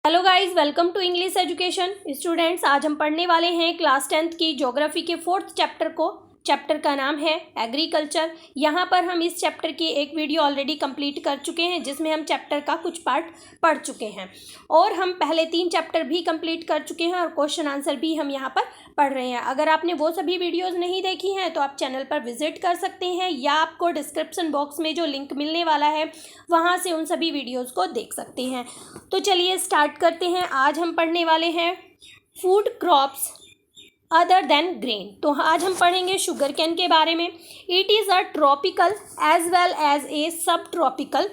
Hello guys, welcome to English education students. आज हम पढ़ने वाले हैं क्लास 10th की ज्योग्राफी के 4th चैप्टर को। चैप्टर का नाम है एग्रीकल्चर। यहाँ पर हम इस चैप्टर की एक वीडियो ऑलरेडी कंप्लीट कर चुके हैं जिसमें हम चैप्टर का कुछ पार्ट पढ़ चुके हैं और हम पहले 3 चैप्टर भी कंप्लीट कर चुके हैं और क्वेश्चन आंसर भी हम यहाँ पर पढ़ रहे हैं। अगर आपने वो सभी वीडियोस नहीं देखी हैं तो आप चैनल पर विजिट कर सकते हैं या आपको डिस्क्रिप्शन बॉक्स में जो लिंक मिलने वाला है वहाँ से उन सभी वीडियोस को देख सकते हैं। तो चलिए स्टार्ट करते हैं। आज हम पढ़ने वाले हैं food crops other than grain. तो आज हम पढ़ेंगे शुगर कैन के बारे में। It is a tropical as well as a subtropical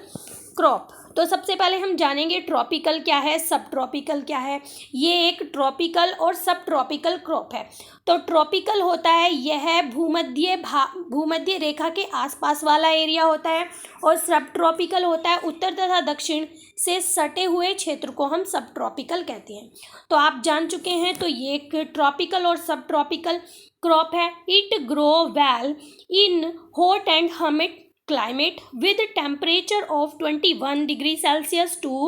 crop. तो सबसे पहले हम जानेंगे ट्रॉपिकल क्या है, सब ट्रॉपिकल क्या है। ये एक ट्रॉपिकल और सब ट्रॉपिकल क्रॉप है। तो ट्रॉपिकल होता है यह भूमध्य रेखा के आसपास वाला एरिया होता है और सब ट्रॉपिकल होता है उत्तर तथा दक्षिण से सटे हुए क्षेत्र को हम सब ट्रॉपिकल कहते हैं। तो आप जान चुके हैं। तो ये एक ट्रॉपिकल और सब ट्रॉपिकल क्रॉप है। It grow well in hot and humid climate with temperature of 21 degree Celsius to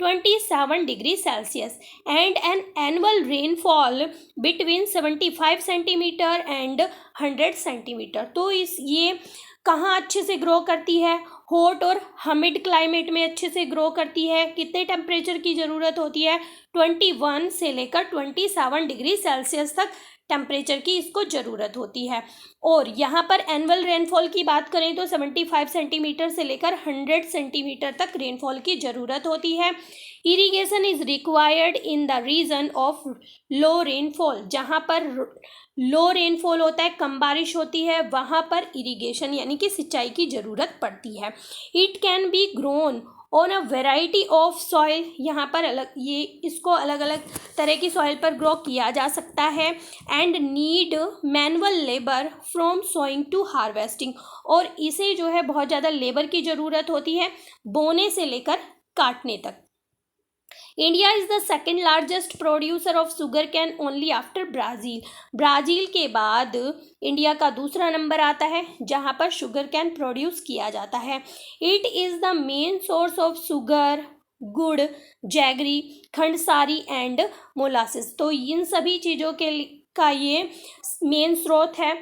27 degree Celsius and an annual rainfall between 75 centimeter and 100 centimeter। तो ये कहाँ अच्छे से ग्रो करती है? हॉट और हमिड क्लाइमेट में अच्छे से ग्रो करती है। कितने टेम्परेचर की ज़रूरत होती है? 21 से लेकर 27 डिग्री सेल्सियस तक टेम्परेचर की इसको ज़रूरत होती है। और यहाँ पर एनुअल रेनफॉल की बात करें तो 75 सेंटीमीटर से लेकर 100 सेंटीमीटर तक रेनफॉल की ज़रूरत होती है। Irrigation is required in the region of low rainfall. जहाँ पर लो रेनफॉल होता है, कम बारिश होती है, वहाँ पर इरिगेशन यानी कि सिंचाई की ज़रूरत पड़ती है। It can be grown on a variety of soil. यहाँ पर इसको अलग अलग तरह की सॉइल पर ग्रो किया जा सकता है। And need manual labour from sowing to harvesting. और इसे जो है बहुत ज़्यादा लेबर की ज़रूरत होती है बोने से लेकर काटने तक। India is the second largest producer of sugar cane only after Brazil. Brazil के बाद इंडिया का दूसरा नंबर आता है जहाँ पर शुगर कैन प्रोड्यूस किया जाता है। It is the main source of sugar, gur, jaggery, khandsari and molasses. तो इन सभी चीज़ों का ये मेन स्रोत है।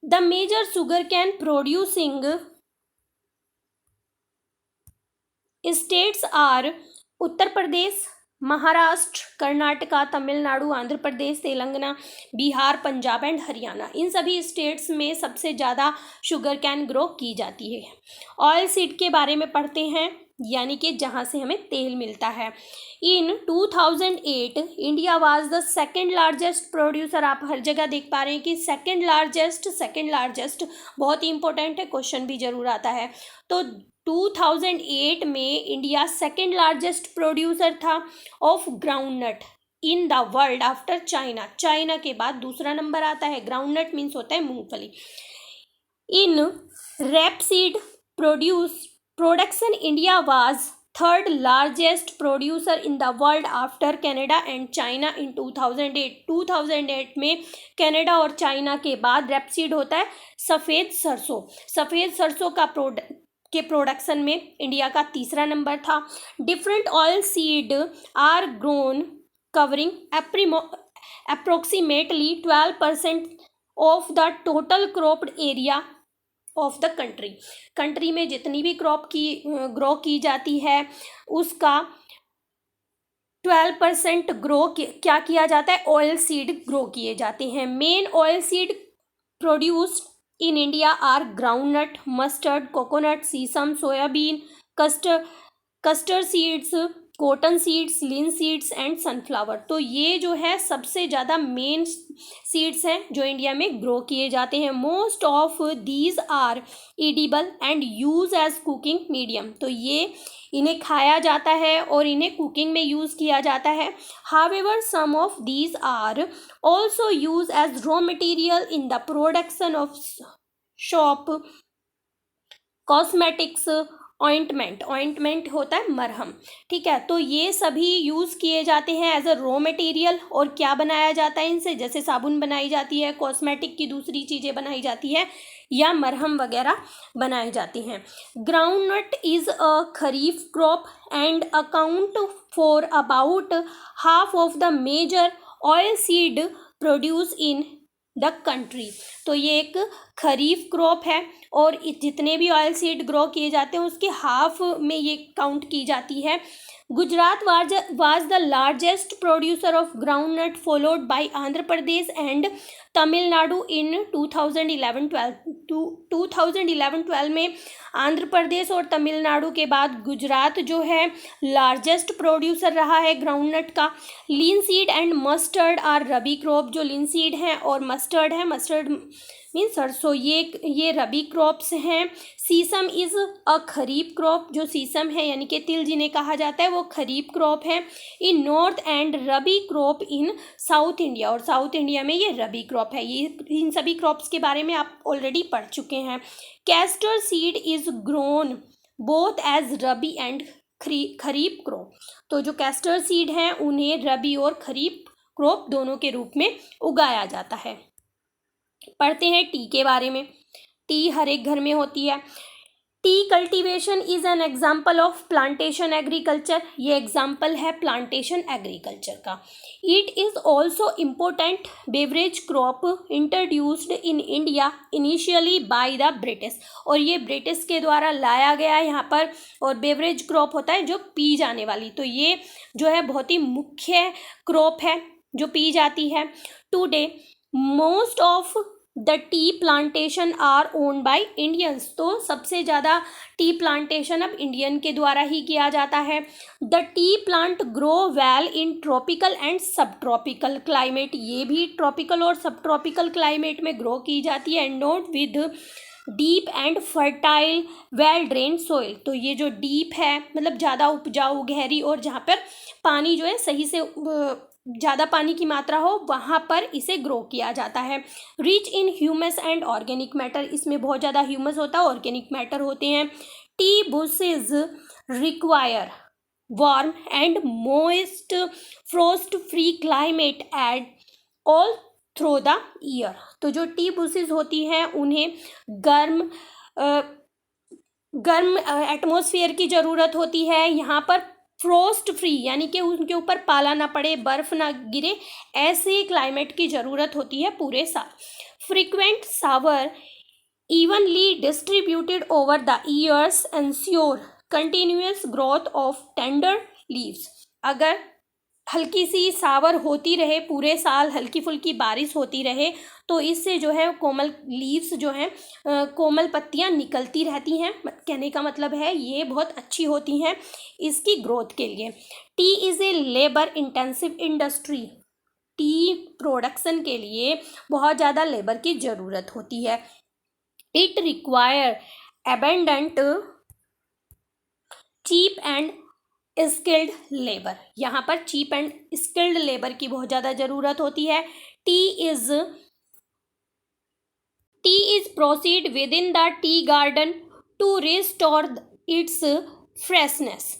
The major sugar cane producing states are Uttar Pradesh, Maharashtra, Karnataka, Tamil Nadu, Andhra Pradesh, Telangana, Bihar, Punjab and Haryana. इन सभी स्टेट्स में सबसे ज़्यादा शुगर कैन ग्रो की जाती है। ऑयल सीड के बारे में पढ़ते हैं यानी कि जहाँ से हमें तेल मिलता है। इन 2008 India was the second largest producer. आप हर जगह देख पा रहे हैं कि सेकेंड लार्जेस्ट बहुत ही इंपॉर्टेंट है, क्वेश्चन भी जरूर आता है। तो 2008 में इंडिया सेकेंड लार्जेस्ट प्रोड्यूसर था of groundnut in the world after China. China के बाद दूसरा नंबर आता है। ग्राउंडनट मीन्स होता है मूंगफली। In rapeseed production India was third largest producer in the world after Canada and China in 2008। 2008 में कनाडा और चाइना के बाद रेपसीड होता है सफ़ेद सरसों के प्रोडक्शन में इंडिया का तीसरा नंबर था। Different oil seed are grown covering approximately 12% of the total cropped area of the country में जितनी भी क्रॉप की ग्रो की जाती है उसका 12% क्या किया जाता है? ऑयल सीड ग्रो किए जाते हैं। Men oil seed produced in India are groundnut, mustard, coconut, sesame, soybean, custard seeds, cotton seeds, linseeds and sunflower। तो ये जो है सबसे ज़्यादा मेन सीड्स हैं जो इंडिया में ग्रो किए जाते हैं। Most of these are edible and use as cooking medium. तो ये इन्हें खाया जाता है और इन्हें कुकिंग में यूज़ किया जाता है। However some of these are also use as raw material in the production of soap cosmetics ointment होता है मरहम। ठीक है, तो ये सभी यूज़ किए जाते हैं एज अ रॉ मटेरियल। और क्या बनाया जाता है इनसे? जैसे साबुन बनाई जाती है, कॉस्मेटिक की दूसरी चीज़ें बनाई जाती है, या मरहम वगैरह बनाए जाते हैं। Groundnut is a kharif crop and account for about half of the major oil seed produce in the country. तो ये एक खरीफ क्रॉप है और जितने भी ऑयल सीड ग्रो किए जाते हैं उसके हाफ में ये काउंट की जाती है। Gujarat was the largest producer of groundnut followed by Andhra Pradesh and Tamil Nadu in 2011-12 में आंध्र प्रदेश और तमिलनाडु के बाद गुजरात जो है लार्जेस्ट प्रोड्यूसर रहा है ग्राउंडनट का। Linseed and mustard are rabi crop, जो लिनसीड है और मस्टर्ड है, मस्टर्ड मीन्स सरसों, ये रबी क्रॉप्स हैं। सीसम इज़ अ खरीफ क्रॉप, जो सीसम है यानी कि तिल जिन्हें कहा जाता है वो खरीफ क्रॉप है in north and rabi crop in south India, और साउथ इंडिया में ये रबी क्रॉप है। ये इन सभी क्रॉप्स के बारे में आप ऑलरेडी पढ़ चुके हैं। Castor seed is grown both as rabi and kharif crop, तो जो कैस्टर सीड हैं उन्हें रबी और खरीफ क्रॉप दोनों के रूप में उगाया जाता है। पढ़ते हैं टी के बारे में। टी हर एक घर में होती है। T cultivation is an example of plantation agriculture, ये एग्जाम्पल है प्लांटेशन एग्रीकल्चर का। It is also important beverage crop introduced in India initially by the British, और ये ब्रिटिश के द्वारा लाया गया है यहाँ पर। और बेवरेज क्रॉप होता है जो पी जाने वाली, तो ये जो है बहुत ही मुख्य क्रॉप है जो पी जाती है। Today most of the tea plantation are owned by Indians, तो सबसे ज़्यादा टी प्लांटेशन अब इंडियन के द्वारा ही किया जाता है। The T plant grow well in tropical and सब ट्रॉपिकल क्लाइमेट, ये भी ट्रॉपिकल और सब ट्रॉपिकल क्लाइमेट में ग्रो की जाती है। Note with deep and fertile well drain soil, तो ये जो डीप है मतलब ज़्यादा उपजाऊ गहरी और जहाँ पर पानी जो है सही से ज़्यादा पानी की मात्रा हो वहाँ पर इसे ग्रो किया जाता है। Rich in humus and organic matter, इसमें बहुत ज़्यादा ह्यूमस होता है, ऑर्गेनिक मैटर होते हैं। T bushes require warm and moist frost free climate at all through the year, तो जो टी बुशेज होती हैं उन्हें गर्म एटमॉस्फेयर की ज़रूरत होती है। यहाँ पर फ्रोस्ट फ्री यानी कि उनके ऊपर पाला ना पड़े, बर्फ़ ना गिरे, ऐसे क्लाइमेट की ज़रूरत होती है पूरे साल। Frequent shower evenly distributed over the years ensure continuous growth of tender leaves, अगर हल्की सी सावर होती रहे पूरे साल, हल्की फुल्की बारिश होती रहे तो इससे जो है कोमल लीव्स जो हैं कोमल पत्तियां निकलती रहती हैं। कहने का मतलब है ये बहुत अच्छी होती हैं इसकी ग्रोथ के लिए। Tea is a labour intensive industry, tea production के लिए बहुत ज़्यादा लेबर की ज़रूरत होती है। It require abundant cheap and skilled labour, यहाँ पर चीप एंड स्किल्ड लेबर की बहुत ज़्यादा ज़रूरत होती है। Tea is proceed within the tea garden to restore its freshness.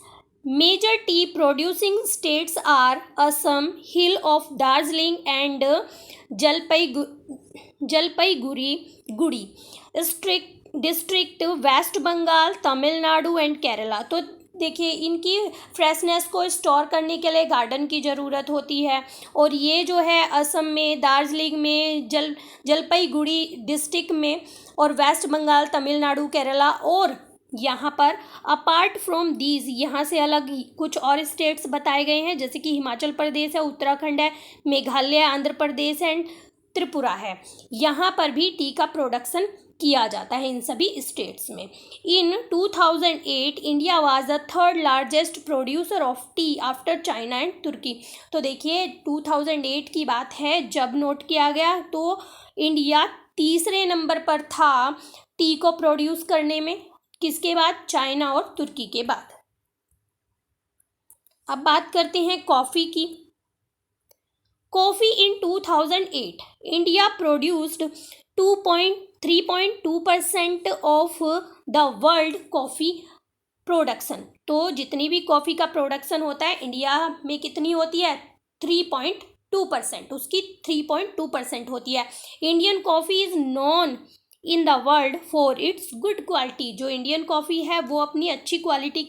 Major tea producing states are Assam, hill of Darjeeling and Jalpaiguri district, West Bengal, Tamil Nadu and Kerala. तो देखिए इनकी फ्रेशनेस को स्टोर करने के लिए गार्डन की ज़रूरत होती है और ये जो है असम में, दार्जिलिंग में, जलपाईगुड़ी डिस्ट्रिक्ट में और वेस्ट बंगाल, तमिलनाडु, केरला और यहाँ पर अपार्ट फ्रॉम दीज यहाँ से अलग कुछ और स्टेट्स बताए गए हैं जैसे कि हिमाचल प्रदेश है, उत्तराखंड है, मेघालय, आंध्र प्रदेश एंड त्रिपुरा है। यहाँ पर भी टी का प्रोडक्शन किया जाता है इन सभी स्टेट्स में। In 2008 India was the third largest producer of tea after China and Turkey. तो देखिए 2008 की बात है जब नोट किया गया तो इंडिया तीसरे नंबर पर था टी को प्रोड्यूस करने में, किसके बाद? चाइना और तुर्की के बाद। अब बात करते हैं कॉफ़ी की। Coffee in 2008 India produced 3.2% of the world coffee production. तो जितनी भी कॉफ़ी का प्रोडक्शन होता है इंडिया में कितनी होती है? 3.2%, उसकी 3.2% होती है। Indian coffee is non in the world for its good quality. जो इंडियन कॉफ़ी है वो अपनी अच्छी क्वालिटी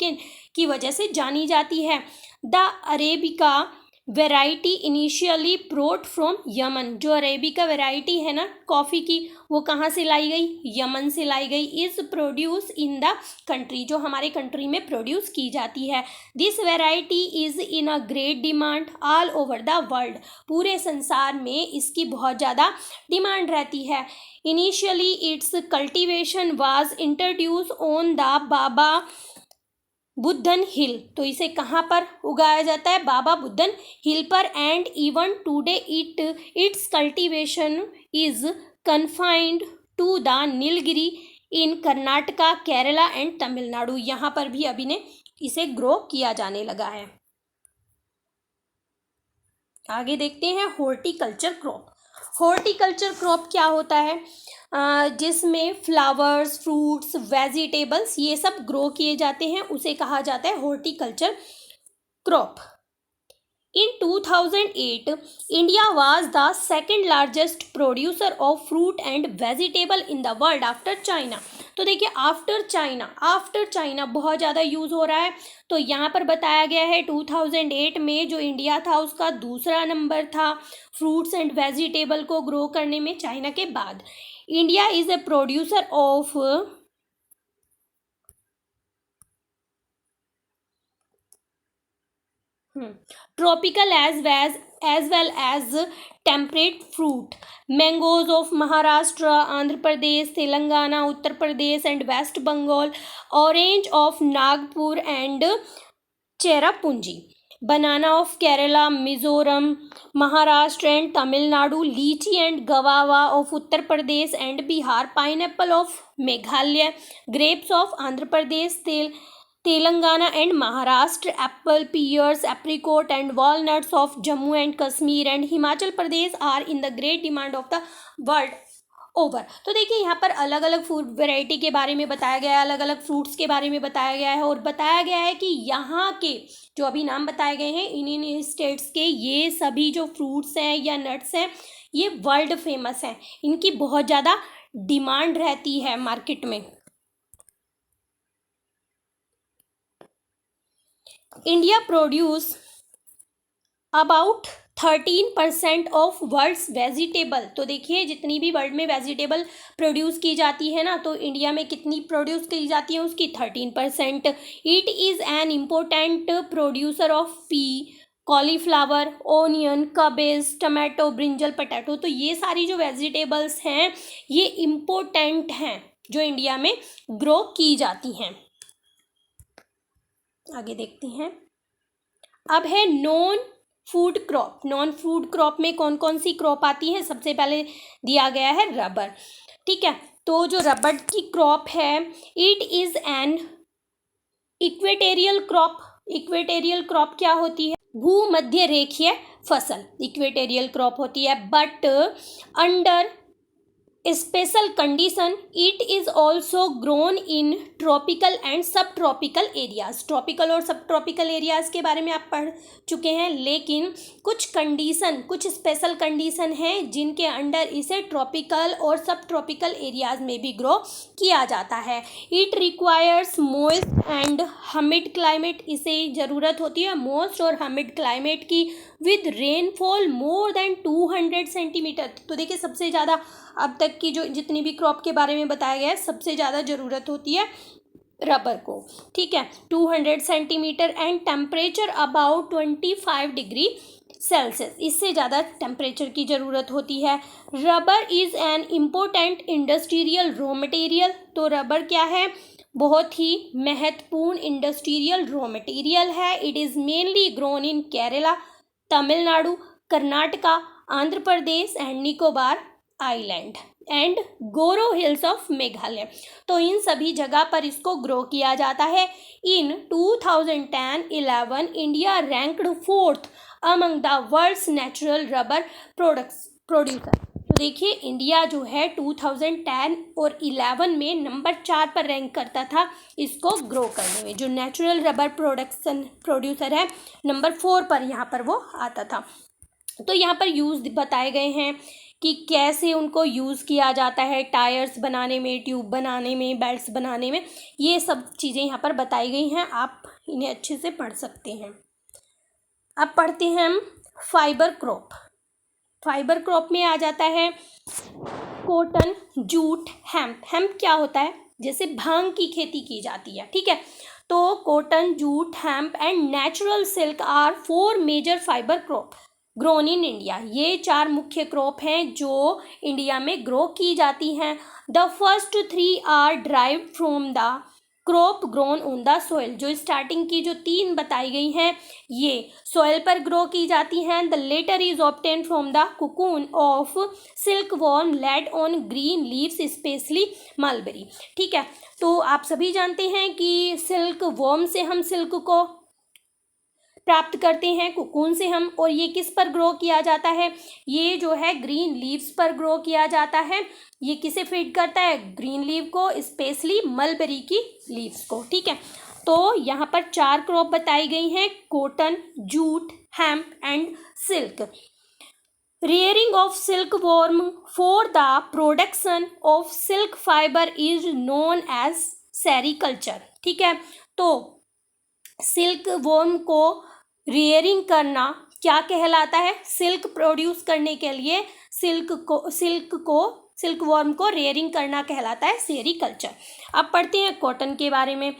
की वजह से जानी जाती है। The arabica variety initially brought from Yemen. जो अरेबिका वेराइटी है ना कॉफ़ी की, वो कहाँ से लाई गई? यमन से लाई गई। Is produce in the country, जो हमारे कंट्री में प्रोड्यूस की जाती है। This variety is in a great demand all over the world. पूरे संसार में इसकी बहुत ज़्यादा डिमांड रहती है। Initially its cultivation was introduce on the Baba Buddhan hill. तो इसे कहाँ पर उगाया जाता है? बाबा बुद्धन हिल पर। And even today its cultivation is confined to the Nilgiri in Karnataka, Kerala and Tamil Nadu. यहाँ पर भी अभी ने इसे ग्रो किया जाने लगा है। आगे देखते हैं हॉर्टिकल्चर क्रॉप। हॉर्टिकल्चर क्रॉप क्या होता है? जिसमें फ्लावर्स, फ्रूट्स, वेजिटेबल्स ये सब ग्रो किए जाते हैं, उसे कहा जाता है horticulture crop. In 2008, India was the second largest producer of fruit and vegetable in the world after China। तो देखिए आफ्टर चाइना बहुत ज़्यादा यूज़ हो रहा है। तो यहाँ पर बताया गया है 2008 में जो इंडिया था उसका दूसरा नंबर था फ्रूट्स एंड वेजिटेबल को ग्रो करने में चाइना के बाद। India is a producer of tropical as well as temperate fruit, mangoes of Maharashtra, Andhra Pradesh, Telangana, Uttar Pradesh and West Bengal, orange of Nagpur and Cherrapunji, banana of Kerala, Mizoram, Maharashtra and Tamil Nadu, lychee and guava of Uttar Pradesh and Bihar, pineapple of Meghalaya, grapes of Andhra Pradesh, Telangana and Maharashtra, apple, pears, apricot and walnuts of Jammu and Kashmir and Himachal Pradesh are in the great demand of the world over। तो देखिए यहाँ पर अलग अलग food variety के बारे में बताया गया है, अलग अलग फ्रूट्स के बारे में बताया गया है और बताया गया है कि यहाँ के जो अभी नाम बताए गए हैं इन स्टेट्स के, ये सभी जो फ्रूट्स हैं या नट्स हैं ये वर्ल्ड फेमस हैं, इनकी बहुत ज़्यादा डिमांड रहती है मार्केट में। India produce about 13% of world's vegetable. तो देखिए जितनी भी वर्ल्ड में वेजिटेबल प्रोड्यूस की जाती है ना, तो इंडिया में कितनी प्रोड्यूस की जाती है? उसकी 13%। It is an important producer of pea, cauliflower, onion, cabbage, tomato, brinjal, potato. तो ये सारी जो वेजिटेबल्स हैं ये इम्पोर्टेंट हैं जो इंडिया में ग्रो की जाती हैं। आगे देखते हैं। अब है non food crop. Non food crop में कौन कौन सी क्रॉप आती है? सबसे पहले दिया गया है रबर। ठीक है, तो जो रबर की क्रॉप है it is N equatorial crop. Equatorial crop क्या होती है? भूमध्य रेखीय फसल इक्वेटेरियल क्रॉप होती है। But under special condition it is also grown in tropical and सब ट्रॉपिकल एरियाज। ट्रॉपिकल और सब ट्रॉपिकल एरियाज़ के बारे में आप पढ़ चुके हैं, लेकिन कुछ स्पेशल कंडीशन हैं जिनके अंडर इसे ट्रॉपिकल और सब ट्रॉपिकल एरियाज़ में भी ग्रो किया जाता है। It requires moist and humid climate. इसे ज़रूरत होती है मॉइस्ट और हमिड क्लाइमेट की with rainfall more than 200 centimetre. तो देखिए सबसे ज़्यादा अब तक की जो जितनी भी क्रॉप के बारे में बताया गया है सबसे ज़्यादा ज़रूरत होती है रबर को। ठीक है, 200 centimetre and temperature about 25 degree Celsius, इससे ज़्यादा टेम्परेचर की ज़रूरत होती है। Rubber is an important industrial raw material. तो रबर क्या है? बहुत ही महत्वपूर्ण इंडस्ट्रियल रॉ मटेरियल है। It is mainly grown in Kerala, Tamil Nadu, Karnataka, Andhra Pradesh and Nicobar island and गोरो हिल्स ऑफ मेघालय। तो इन सभी जगह पर इसको ग्रो किया जाता है। In 2010-11 India ranked 4th among the world's natural rubber producer. तो देखिए इंडिया जो है 2010 और 11 में नंबर 4 पर रैंक करता था इसको ग्रो करने में। जो नेचुरल रबर प्रोड्यूसर है नंबर 4 पर यहाँ पर वो आता था। तो यहाँ पर यूज़ बताए गए हैं कि कैसे उनको यूज़ किया जाता है टायर्स बनाने में, ट्यूब बनाने में, बेल्ट्स बनाने में। ये सब चीज़ें यहाँ पर बताई गई हैं, आप इन्हें अच्छे से पढ़ सकते हैं। अब पढ़ते हैं हम फाइबर क्रॉप। फाइबर क्रॉप में आ जाता है कॉटन, जूट, हेम्प। हेम्प क्या होता है? जैसे भांग की खेती की जाती है, ठीक है। तो cotton, jute, hemp and natural silk are 4 major fibre crop grown in India. ये 4 मुख्य क्रॉप हैं जो इंडिया में ग्रो की जाती हैं। The first 3 are derived from the crop grown on the soil. जो स्टार्टिंग की जो 3 बताई गई हैं ये सोइल पर ग्रो की जाती हैं। The latter is obtain from the cocoon of silkworm led on green leaves specially mulberry, ठीक है। तो आप सभी जानते हैं कि सिल्क वॉर्म से हम सिल्क को प्राप्त करते हैं, कुकून से हम, और ये किस पर ग्रो किया जाता है? ये जो है ग्रीन लीव्स पर ग्रो किया जाता है। ये किसे फीड करता है? ग्रीन लीव को, स्पेशली मलबेरी की लीव्स को, ठीक है। तो यहाँ पर 4 क्रॉप बताई गई हैं, cotton, jute, hemp and silk. Rearing of silkworm for the production of silk fiber is known as sericulture, ठीक है। तो सिल्क वॉर्म को रियरिंग करना क्या कहलाता है? सिल्क प्रोड्यूस करने के लिए सिल्क वॉर्म को रियरिंग करना कहलाता है सेरीकल्चर। अब पढ़ते हैं कॉटन के बारे में।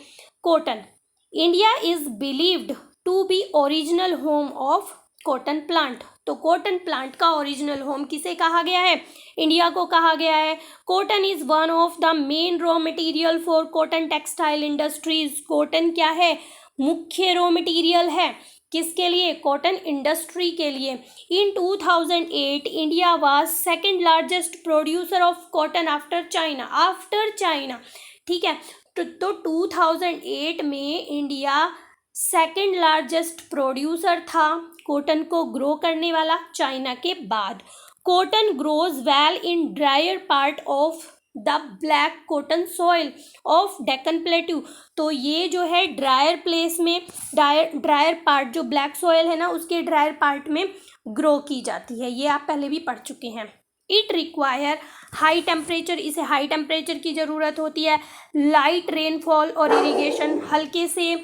Cotton, India is believed to be original home of cotton plant. तो कॉटन प्लांट का ओरिजिनल होम किसे कहा गया है? इंडिया को कहा गया है। Cotton is one of the main raw material for cotton textile industries. Cotton क्या है? मुख्य रॉ मटेरियल है किसके लिए? कॉटन इंडस्ट्री के लिए। इन 2008 India was second largest producer of cotton after China, ठीक है। तो 2008 में इंडिया सेकंड लार्जेस्ट प्रोड्यूसर था कॉटन को ग्रो करने वाला, चाइना के बाद। Cotton grows well in dryer part of the black cotton soil of Deccan plateau. तो ये जो है ड्रायर प्लेस में, ड्रायर पार्ट जो ब्लैक सॉइल है ना, उसके ड्रायर पार्ट में ग्रो की जाती है। ये आप पहले भी पढ़ चुके हैं। इट रिक्वायर हाई टेम्परेचर, इसे हाई टेम्परेचर की ज़रूरत होती है। लाइट रेनफॉल और इरिगेशन, हल्के से,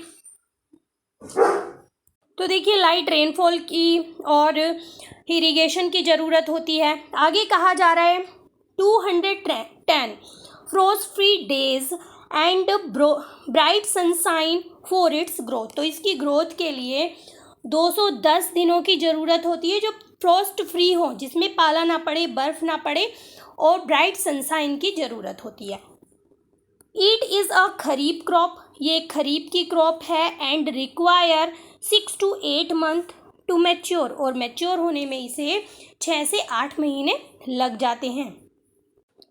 तो देखिए लाइट रेनफॉल की और इरिगेशन की ज़रूरत होती है। आगे कहा जा रहा है 210 frost free days and bright sunshine for its growth. तो इसकी ग्रोथ के लिए 210 दिनों की ज़रूरत होती है जो फ्रोस्ट फ्री हो, जिसमें पाला ना पड़े, बर्फ़ ना पड़े, और ब्राइट सनशाइन की ज़रूरत होती है। It is a kharif crop, ये खरीफ की क्रॉप है। And require 6 to 8 month to mature, और मैच्योर होने में इसे 6 से 8 महीने लग जाते हैं।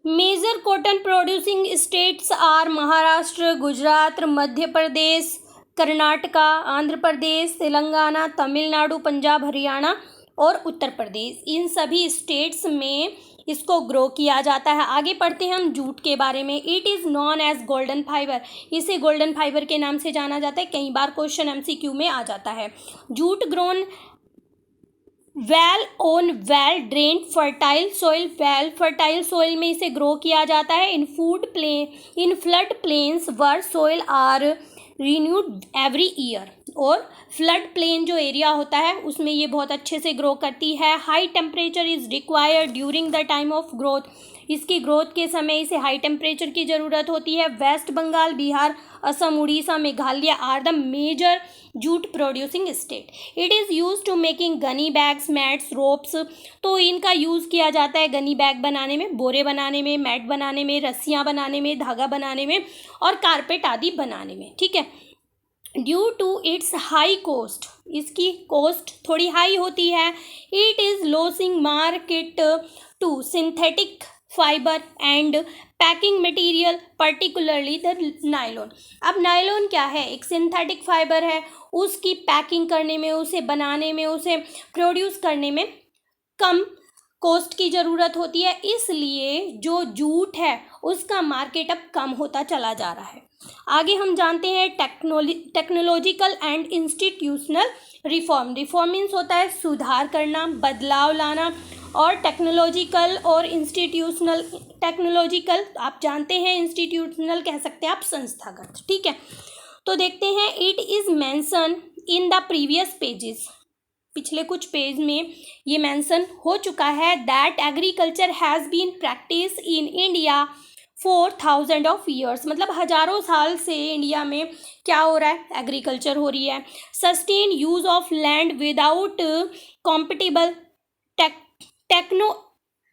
Major cotton producing states are Maharashtra, Gujarat, Madhya Pradesh, Karnataka, Andhra Pradesh, Telangana, Tamil Nadu, Punjab, Haryana और उत्तर प्रदेश। इन सभी स्टेट्स में इसको ग्रो किया जाता है। आगे पढ़ते हैं हम जूट के बारे में। It is known as golden fibre, इसे गोल्डन फाइबर के नाम से जाना जाता है। कई बार क्वेश्चन MCQ में आ जाता है। Jute grown well on well drained fertile soil, well fertile soil में इसे ग्रो किया जाता है। In flood plains where soil are renewed every year, और फ्लड प्लेन जो एरिया होता है उसमें ये बहुत अच्छे से ग्रो करती है। High temperature is required during the time of growth, इसकी ग्रोथ के समय इसे हाई टेम्परेचर की ज़रूरत होती है। West Bengal, Bihar, Assam, Orissa, Meghalaya are the major jute producing state. It is use to making gunny bags, mats, ropes. तो इनका यूज़ किया जाता है गनी बैग बनाने में, बोरे बनाने में, मैट बनाने में, रस्सियाँ बनाने में, धागा बनाने में और कारपेट आदि बनाने में, ठीक है। Due to its high cost, इसकी कॉस्ट थोड़ी हाई होती है। It is losing market to synthetic fibre and packing material, particularly the nylon. अब नायलॉन क्या है? एक सिंथेटिक फाइबर है, उसकी पैकिंग करने में, उसे बनाने में, उसे प्रोड्यूस करने में कम कॉस्ट की ज़रूरत होती है, इसलिए जो जूट है उसका मार्केट अब कम होता चला जा रहा है। आगे हम जानते हैं technological and institutional reform. Reform means होता है सुधार करना, बदलाव लाना, और टेक्नोलॉजिकल और इंस्टीट्यूशनल, टेक्नोलॉजिकल आप जानते हैं, इंस्टीट्यूशनल कह सकते हैं आप संस्थागत, ठीक है। तो देखते हैं, it is mention in the previous pages, पिछले कुछ पेज में ये मेंशन हो चुका है, that agriculture has been practice in India for thousand of years, मतलब हज़ारों साल से इंडिया में क्या हो रहा है, एग्रीकल्चर हो रही है। Sustain use of land without compatible techno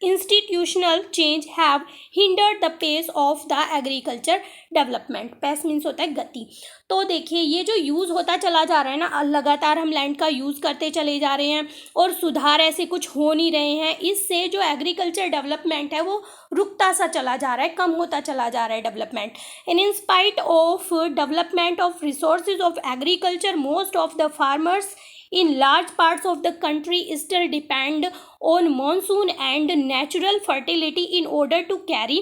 institutional change have hindered the pace of the agriculture development. Pace means होता है गति। तो देखिए, ये जो यूज़ होता चला जा रहा है ना, लगातार हम लैंड का यूज़ करते चले जा रहे हैं और सुधार ऐसे कुछ हो नहीं रहे हैं, इससे जो एग्रीकल्चर डेवलपमेंट है वो रुकता सा चला जा रहा है, कम होता चला जा रहा है development. And in spite of development of resources of agriculture, most of the farmers in large parts of the country still depend on monsoon and natural fertility in order to carry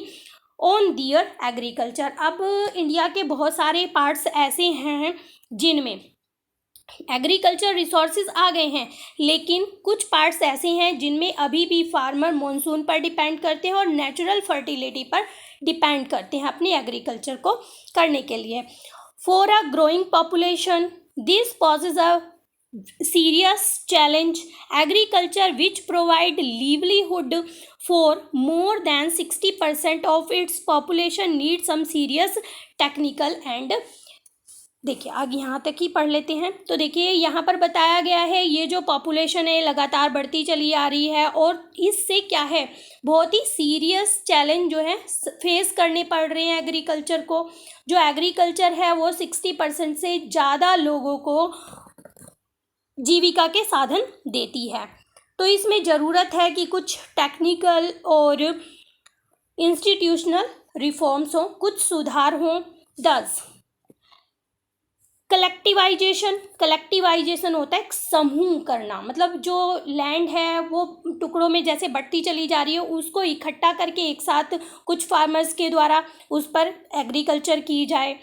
on their agriculture। अब India के बहुत सारे parts ऐसे हैं जिनमें agriculture resources आ गए हैं, लेकिन कुछ पार्ट्स ऐसे हैं जिनमें अभी भी फार्मर मॉनसून पर डिपेंड करते हैं और नेचुरल फर्टिलिटी पर डिपेंड करते हैं अपने एग्रीकल्चर को करने के लिए। For a growing population this poses a serious challenge। agriculture which provide livelihood for more than 60% of its population needs some serious technical and, देखिए आगे यहाँ तक ही पढ़ लेते हैं। तो देखिए यहाँ पर बताया गया है, ये जो पॉपुलेशन है लगातार बढ़ती चली आ रही है और इससे क्या है, बहुत ही सीरियस चैलेंज जो है फेस करने पड़ रहे हैं एग्रीकल्चर को। जो एग्रीकल्चर है वो 60% से ज़्यादा लोगों को जीविका के साधन देती है। तो इसमें ज़रूरत है कि कुछ टेक्निकल और इंस्टीट्यूशनल रिफॉर्म्स हों, कुछ सुधार हों। 10 कलेक्टिवाइजेशन होता है समूह करना, मतलब जो लैंड है वो टुकड़ों में जैसे बढ़ती चली जा रही है, उसको इकट्ठा करके एक साथ कुछ फार्मर्स के द्वारा उस पर एग्रीकल्चर की जाए।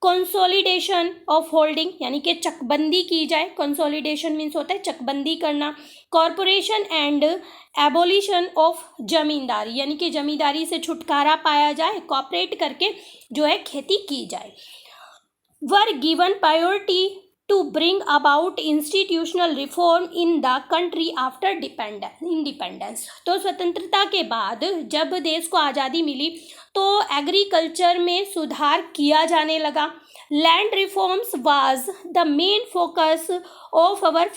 कंसोलिडेशन ऑफ होल्डिंग, यानी कि चकबंदी की जाए। कंसोलिडेशन मीन्स होता है चकबंदी करना। कॉरपोरेशन एंड एबोलिशन ऑफ जमींदारी, यानी कि जमींदारी से छुटकारा पाया जाए, कॉपरेट करके जो है खेती की जाए। Were given priority to bring about institutional reform in the country after independence. तो स्वतंत्रता के बाद जब देश को आज़ादी मिली तो एग्रीकल्चर में सुधार किया जाने लगा। Land reforms was the main focus of our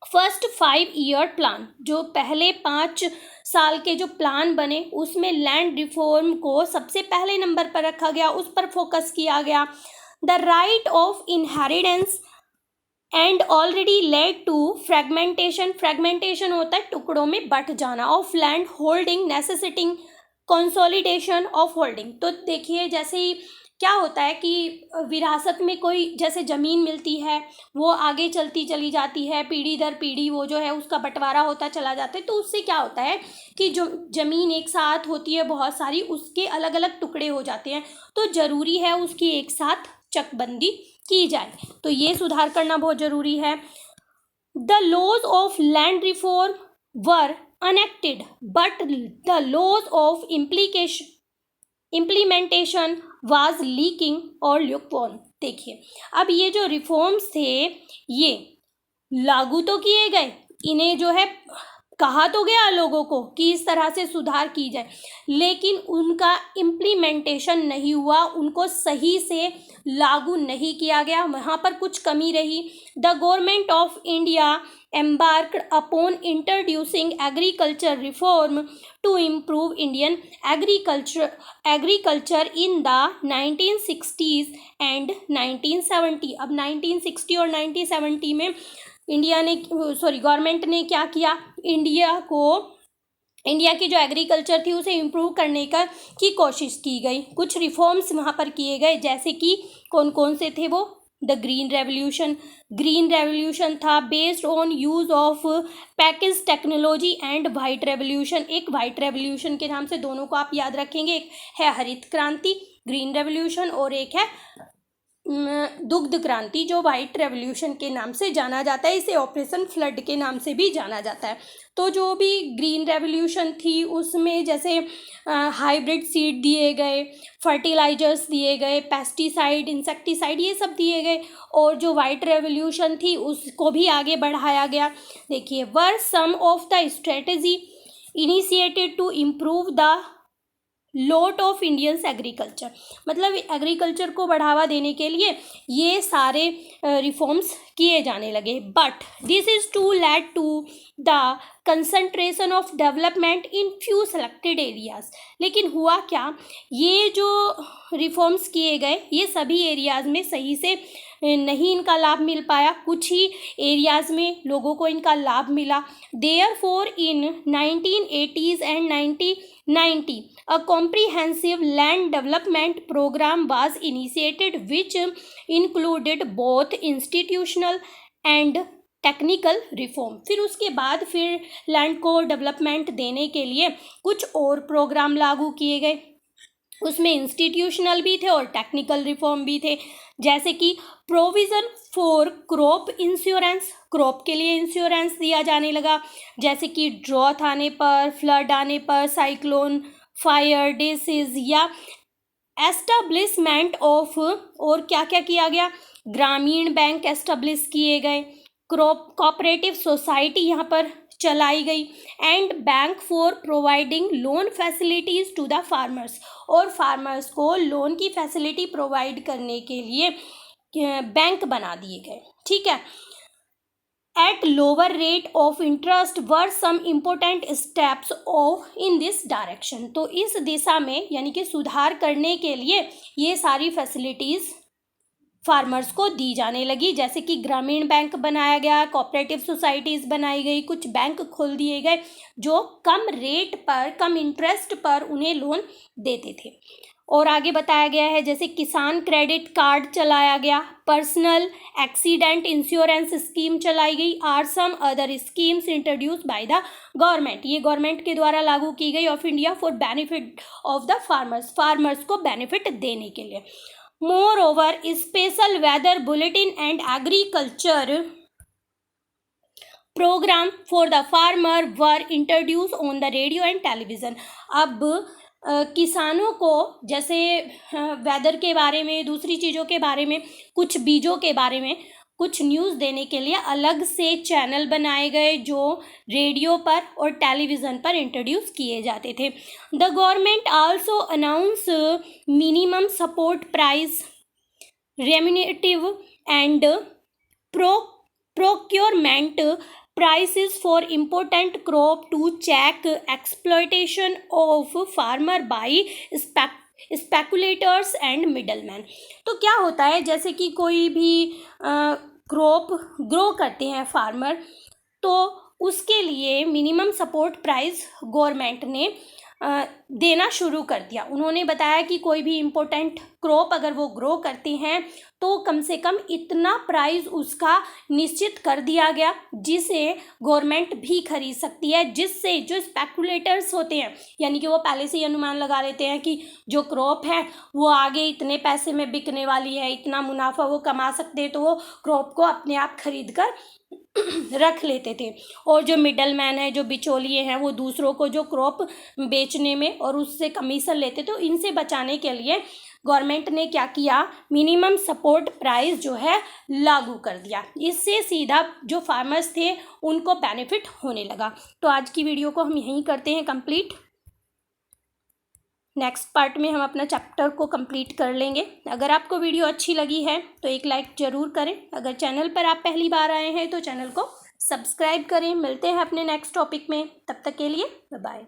first 5 year plan. जो पहले 5 साल के जो प्लान बने उसमें लैंड रिफॉर्म को सबसे पहले नंबर पर रखा गया, उस पर फोकस किया गया। The right of inheritance and already led to fragmentation. Fragmentation होता है टुकड़ों में बंट जाना। Of land holding necessitating consolidation of holding. तो देखिए, जैसे ही क्या होता है कि विरासत में कोई जैसे ज़मीन मिलती है वो आगे चलती चली जाती है, पीढ़ी दर पीढ़ी वो जो है उसका बंटवारा होता चला जाता है। तो उससे क्या होता है कि जो ज़मीन एक साथ होती है बहुत सारी, उसके अलग अलग टुकड़े हो जाते हैं, तो ज़रूरी है उसकी एक साथ चकबंदी की जाए। तो ये सुधार करना बहुत ज़रूरी है। The laws of land reform were enacted but the laws of implementation was leaking or lukewarm। देखिए, अब ये जो रिफॉर्म्स थे ये लागू तो किए गए, इन्हें जो है कहा तो गया लोगों को कि इस तरह से सुधार की जाए, लेकिन उनका इम्प्लीमेंटेशन नहीं हुआ, उनको सही से लागू नहीं किया गया, वहाँ पर कुछ कमी रही। The government of India embarked upon introducing agriculture reform to improve Indian agriculture in the 1960s and 1970। अब 1960 और 1970 में गवर्नमेंट ने क्या किया, इंडिया की जो एग्रीकल्चर थी उसे इम्प्रूव करने की कोशिश की गई। कुछ रिफॉर्म्स वहाँ पर किए गए, जैसे कि कौन कौन से थे वो। द ग्रीन रेवोल्यूशन था based on use of package technology and white revolution. एक वाइट रेवोल्यूशन के नाम से दोनों को आप याद रखेंगे, एक है हरित क्रांति ग्रीन रेवोल्यूशन और एक है दुग्ध क्रांति जो वाइट रेवोल्यूशन के नाम से जाना जाता है, इसे ऑपरेशन फ्लड के नाम से भी जाना जाता है। तो जो भी ग्रीन रेवोल्यूशन थी उसमें जैसे हाइब्रिड सीड दिए गए, फर्टिलाइजर्स दिए गए, पेस्टिसाइड, इंसेक्टिसाइड ये सब दिए गए, और जो वाइट रेवोल्यूशन थी उसको भी आगे बढ़ाया गया। देखिए, were some of the strategy initiated to improve the lot of Indians agriculture, मतलब एग्रीकल्चर को बढ़ावा देने के लिए ये सारे रिफॉर्म्स किए जाने लगे। But this is to led to the concentration of development in few selected areas. लेकिन हुआ क्या, ये जो रिफॉर्म्स किए गए ये सभी एरियाज़ में सही से नहीं इनका लाभ मिल पाया, कुछ ही एरियाज़ में लोगों को इनका लाभ मिला। Therefore in 1980s and 1990 a comprehensive land development program was initiated which included both institutional and technical reform. फिर उसके बाद फिर लैंड को डेवलपमेंट देने के लिए कुछ और प्रोग्राम लागू किए गए, उसमें इंस्टीट्यूशनल भी थे और टेक्निकल रिफॉर्म भी थे। जैसे कि provision for crop insurance, crop के लिए इंश्योरेंस दिया जाने लगा, जैसे कि ड्रॉथ आने पर, फ्लड आने पर, साइक्लोन, फायर, डिसीज, या एस्टेब्लिशमेंट ऑफ, और क्या क्या किया गया, ग्रामीण बैंक एस्टेब्लिश किए गए, क्रॉप कोऑपरेटिव सोसाइटी यहाँ पर चलाई गई, and bank for providing loan facilities to the farmers, और फार्मर्स को लोन की फैसिलिटी प्रोवाइड करने के लिए बैंक बना दिए गए। ठीक है। At lower rate of interest were some important steps of in this direction. तो इस दिशा में यानी कि सुधार करने के लिए ये सारी फैसिलिटीज़ फार्मर्स को दी जाने लगी, जैसे कि ग्रामीण बैंक बनाया गया, कोऑपरेटिव सोसाइटीज़ बनाई गई, कुछ बैंक खोल दिए गए जो कम रेट पर, कम इंटरेस्ट पर उन्हें लोन देते थे। और आगे बताया गया है जैसे किसान क्रेडिट कार्ड चलाया गया, पर्सनल एक्सीडेंट इंश्योरेंस स्कीम चलाई गई, are some other schemes introduce by the government, ये गवर्नमेंट के द्वारा लागू की गई of India for benefit of the farmers, farmers को बेनिफिट देने के लिए। Moreover, special weather bulletin and agriculture program for the farmer were introduced on the radio and television। अब किसानों को जैसे वेदर के बारे में, दूसरी चीज़ों के बारे में, कुछ बीजों के बारे में कुछ न्यूज़ देने के लिए अलग से चैनल बनाए गए जो रेडियो पर और टेलीविज़न पर इंट्रोड्यूस किए जाते थे। The government also announce minimum support price, remunerative and procurement prices for important crop to check exploitation of farmer by speculators and middleman. तो क्या होता है, जैसे कि कोई भी क्रॉप ग्रो करते हैं फार्मर, तो उसके लिए मिनिमम सपोर्ट प्राइस गवर्नमेंट ने देना शुरू कर दिया। उन्होंने बताया कि कोई भी इम्पोर्टेंट क्रॉप अगर वो ग्रो करते हैं तो कम से कम इतना प्राइस उसका निश्चित कर दिया गया जिसे गवर्नमेंट भी खरीद सकती है, जिससे जो स्पेकुलेटर्स होते हैं यानी कि वो पहले से ही अनुमान लगा लेते हैं कि जो क्रॉप है वो आगे इतने पैसे में बिकने वाली है, इतना मुनाफा वो कमा सकते हैं, तो वो क्रॉप को अपने आप खरीद कर रख लेते थे। और जो मिडल मैन है, जो बिचौलिए हैं, वो दूसरों को जो क्रॉप बेचने में और उससे कमीशन लेते, तो इनसे बचाने के लिए गवर्नमेंट ने क्या किया, मिनिमम सपोर्ट प्राइस जो है लागू कर दिया। इससे सीधा जो फार्मर्स थे उनको बेनिफिट होने लगा। तो आज की वीडियो को हम यहीं करते हैं कंप्लीट। नेक्स्ट पार्ट में हम अपना चैप्टर को कंप्लीट कर लेंगे। अगर आपको वीडियो अच्छी लगी है तो एक लाइक ज़रूर करें। अगर चैनल पर आप पहली बार आए हैं तो चैनल को सब्सक्राइब करें। मिलते हैं अपने नेक्स्ट टॉपिक में, तब तक के लिए बाय बाय।